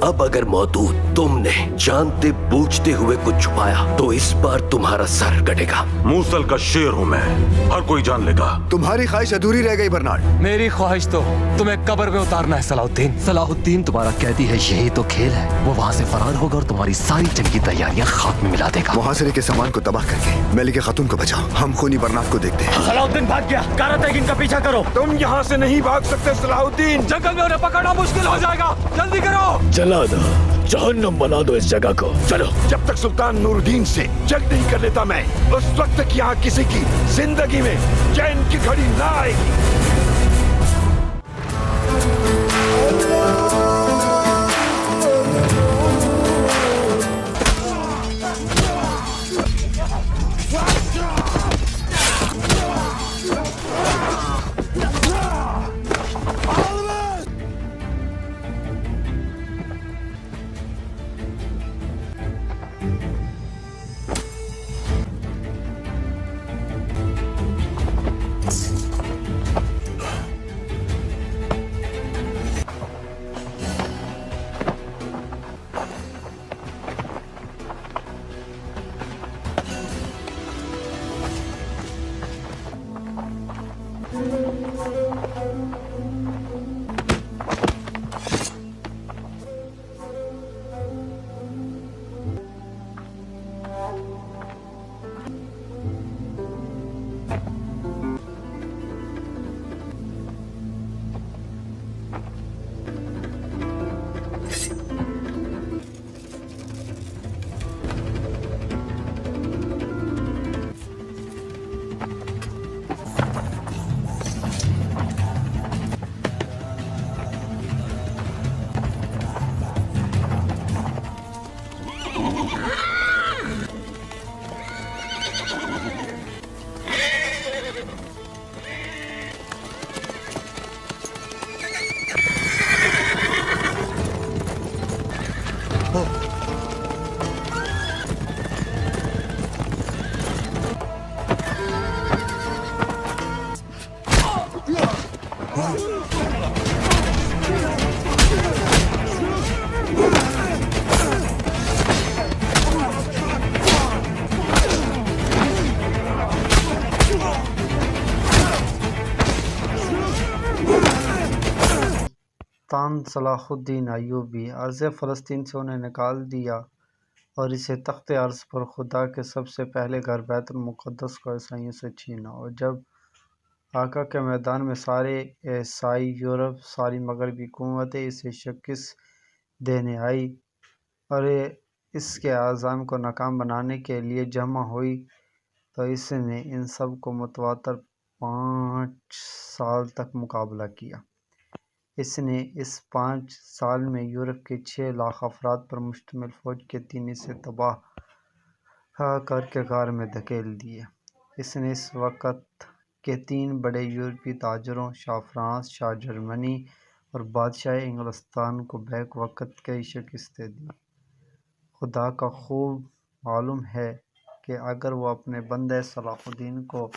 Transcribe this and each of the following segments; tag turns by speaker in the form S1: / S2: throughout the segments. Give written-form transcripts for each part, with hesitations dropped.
S1: अब अगर मौजूद तुमने जानते बूझते हुए कुछ छुपाया तो इस बार तुम्हारा सर कटेगा।
S2: मूसल का शेर हूँ मैं, हर कोई जान लेगा।
S3: तुम्हारी ख्वाहिश अधूरी रह गई बर्नार्ड।
S4: मेरी ख्वाहिश तो तुम्हें कब्र में उतारना है सलाहुद्दीन।
S5: सलाहुद्दीन तुम्हारा कैदी है, यही तो खेल है। वो वहाँ से फरार होगा और तुम्हारी सारी जंग की तैयारियां खाक में मिला देगा।
S3: मुहासिरे के सामान को तबाह करके मलिक खातून को बचाओ। हम खूनी बर्नार्ड को देखते हैं।
S4: सलाहुद्दीन भाग गया, कारातैगीन का पीछा करो।
S2: तुम यहाँ से नहीं भाग सकते सलाहुद्दीन।
S4: जंगल में उन्हें पकड़ना मुश्किल हो जाएगा, जल्दी करो।
S1: जला दो, जहन्नम बना दो इस जगह को। चलो।
S2: जब तक सुल्तान नूरुद्दीन से जंग नहीं कर लेता मैं, उस वक्त तक यहाँ किसी की जिंदगी में चैन की घड़ी ना आएगी।
S6: सुल्तान सलाहुद्दीन अय्यूबी अर्ज़ फ़लस्तीन से उन्हें निकाल दिया और इसे तख्त अर्ज़ पर खुदा के सबसे पहले घर बैतुल मुक़द्दस को ईसाइयों से छीना। और जब आका के मैदान में सारे ईसाई यूरोप, सारी मगरबी हुकूमतें इसे शिकस्त देने आई और इसके आज़ाम को नाकाम बनाने के लिए जमा हुई, तो इसने इन सब को मुतवातर 5 साल तक मुकाबला किया। इसने इस 5 साल में यूरोप के 6 लाख अफराद पर मुश्तमिल फ़ौज के 3 हिस्से तबाह करके गार में धकेल दिए। इसने इस वक़्त के 3 बड़े यूरोपी ताजरों शाह फ्रांस, शाह जर्मनी और बादशाह इंग्लिस्तान को बैक वक़्त कई शिकस्तें दी। खुदा का खूब मालूम है कि अगर वो अपने बंदे सलाहुद्दीन को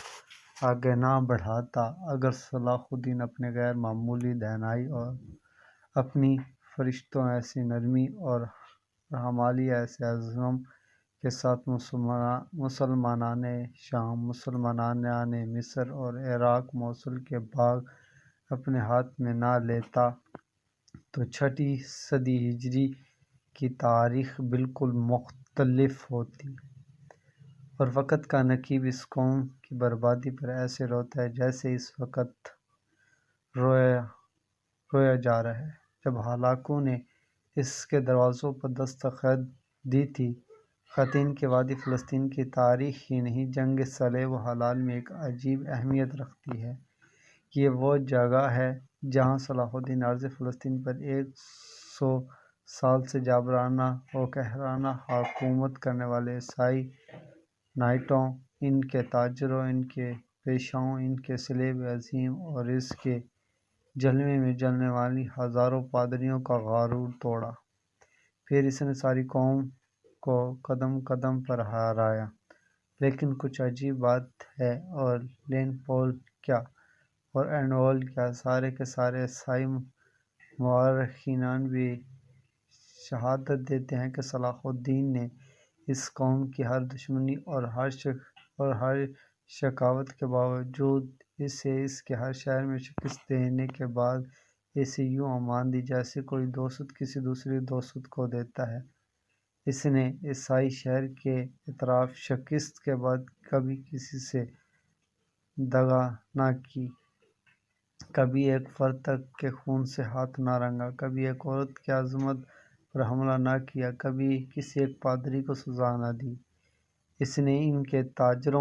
S6: आगे ना बढ़ाता, अगर सलाहुद्दीन अपने गैर मामूली दानाई और अपनी फरिश्तों ऐसी नरमी और रहमाली ऐसे अज़्म के साथ मुसलमानाने शाम, मुसलमानाने मिस्र और इराक़ मोसुल के बाग अपने हाथ में ना लेता, तो 6वीं सदी हिजरी की तारीख़ बिल्कुल मुख्तलिफ होती। और वक़्त का नकीब इस कौम की बर्बादी पर ऐसे रोता है जैसे इस वक़्त रोया जा रहा है। जब हलाकों ने इसके दरवाज़ों पर दस्तखत दी थी। ख़वातीन की वादी फ़लस्तीन की तारीख़ ही नहीं, जंग सलेब व हलाल में एक अजीब अहमियत रखती है। ये वो जगह है जहाँ सलाहुद्दीन अर्ज़ फ़लस्तीन पर 100 साल से जाबराना व कहराना हुकूमत करने वाले ईसाई नाइटों, इनके ताजरों, इनके पेशाओं, इनके सलेब अज़ीम और इसके जलवे में जलने वाली हज़ारों पादरियों का गारूर तोड़ा। फिर इसने सारी कौम को कदम कदम पर हराया। लेकिन कुछ अजीब बात है, और लेनपोल क्या और एनोल क्या, सारे के सारे ईसाई मुअर्रिख़ीन भी شہادت دیتے ہیں کہ صلاح الدین نے اس قوم کی ہر دشمنی اور ہر شقاوت کے باوجود اسے اس کے ہر شہر میں شکست دینے کے بعد اسے یوں امان دی جیسے کوئی دوست کسی دوسری دوست کو دیتا ہے۔ اس نے عیسائی شہر کے اطراف شکست کے بعد کبھی کسی سے دغا نہ کی، کبھی ایک فرد تک کے خون سے ہاتھ نہ رنگا، کبھی ایک عورت کی عظمت پر حملہ نہ کیا، کبھی کسی ایک پادری کو سزا نہ دی۔ اس نے ان کے تاجر،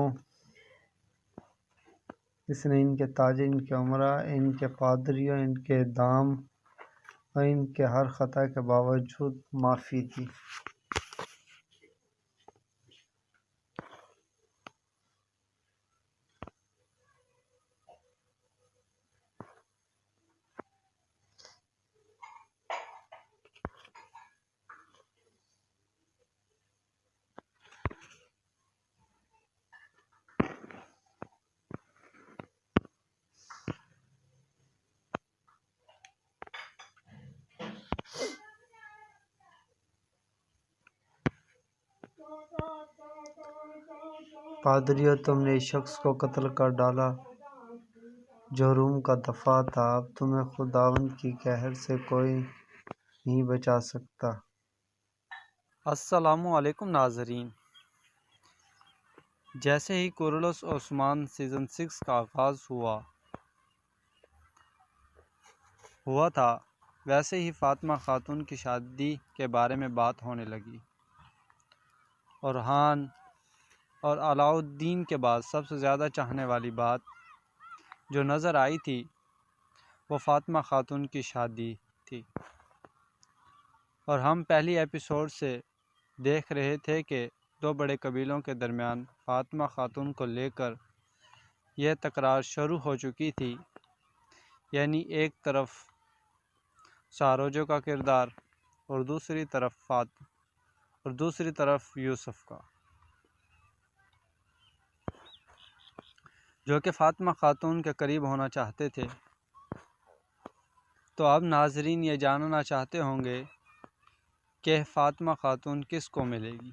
S6: ان کے امراء، ان کے پادریوں، ان کے دام اور ان کے ہر خطا کے باوجود معافی دی۔ پادریوں، تم نے اس شخص کو قتل کر ڈالا جو روم کا دفاع تھا، اب تمہیں خداوند کی قہر سے کوئی نہیں بچا سکتا۔
S7: السلام علیکم ناظرین۔ جیسے ہی کورولوس عثمان سیزن 6 کا آغاز ہوا تھا، ویسے ہی فاطمہ خاتون کی شادی کے بارے میں بات ہونے لگی۔ اورحان اور علاء الدین کے بعد سب سے زیادہ چاہنے والی بات جو نظر آئی تھی وہ فاطمہ خاتون کی شادی تھی، اور ہم پہلی ایپیسوڈ سے دیکھ رہے تھے کہ دو بڑے قبیلوں کے درمیان فاطمہ خاتون کو لے کر یہ تکرار شروع ہو چکی تھی، یعنی ایک طرف ساروجو کا کردار اور دوسری طرف یوسف کا، جو کہ فاطمہ خاتون کے قریب ہونا چاہتے تھے۔ تو اب ناظرین یہ جاننا چاہتے ہوں گے کہ فاطمہ خاتون کس کو ملے گی،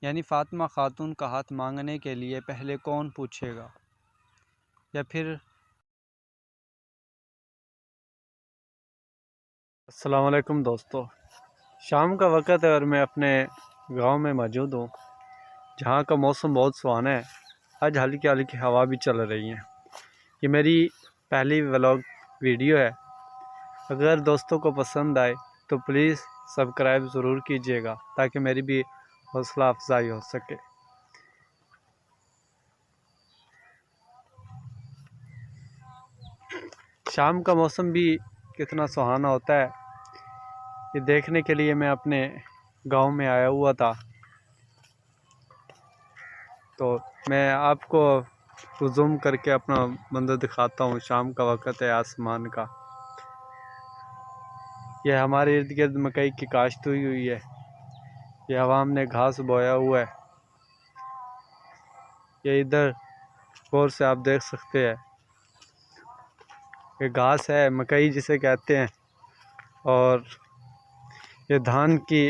S7: یعنی فاطمہ خاتون کا ہاتھ مانگنے کے لیے پہلے کون پوچھے گا، یا پھر
S6: السلام علیکم دوستو، شام کا وقت ہے اور میں اپنے گاؤں میں موجود ہوں، جہاں کا موسم بہت سہانا ہے۔ آج ہلکی ہلکی ہوا بھی چل رہی ہے۔ یہ میری پہلی ولاگ ویڈیو ہے۔ اگر دوستوں کو پسند آئے تو پلیز سبسکرائب ضرور کیجیے گا تاکہ میری بھی حوصلہ افزائی ہو سکے۔ شام کا موسم بھی کتنا سہانا ہوتا ہے، یہ دیکھنے کے لیے میں اپنے گاؤں میں آیا ہوا تھا۔ تو میں آپ کو زوم کر کے اپنا منظر دکھاتا ہوں۔ شام کا وقت ہے، آسمان کا، یہ ہمارے ارد گرد مکئی کی کاشت ہوئی ہے، یہ عوام نے گھاس بویا ہوا ہے، یہ ادھر غور سے آپ دیکھ سکتے ہیں، یہ گھاس ہے، مکئی جسے کہتے ہیں، اور یہ دھان کی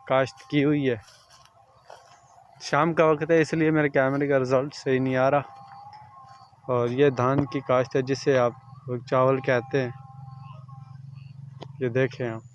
S6: کاشت کی ہوئی ہے۔ شام کا وقت ہے اس لیے میرے کیمرے کا رزلٹ صحیح نہیں آ رہا، اور یہ دھان کی کاشت ہے جسے آپ چاول کہتے ہیں، یہ دیکھیں آپ۔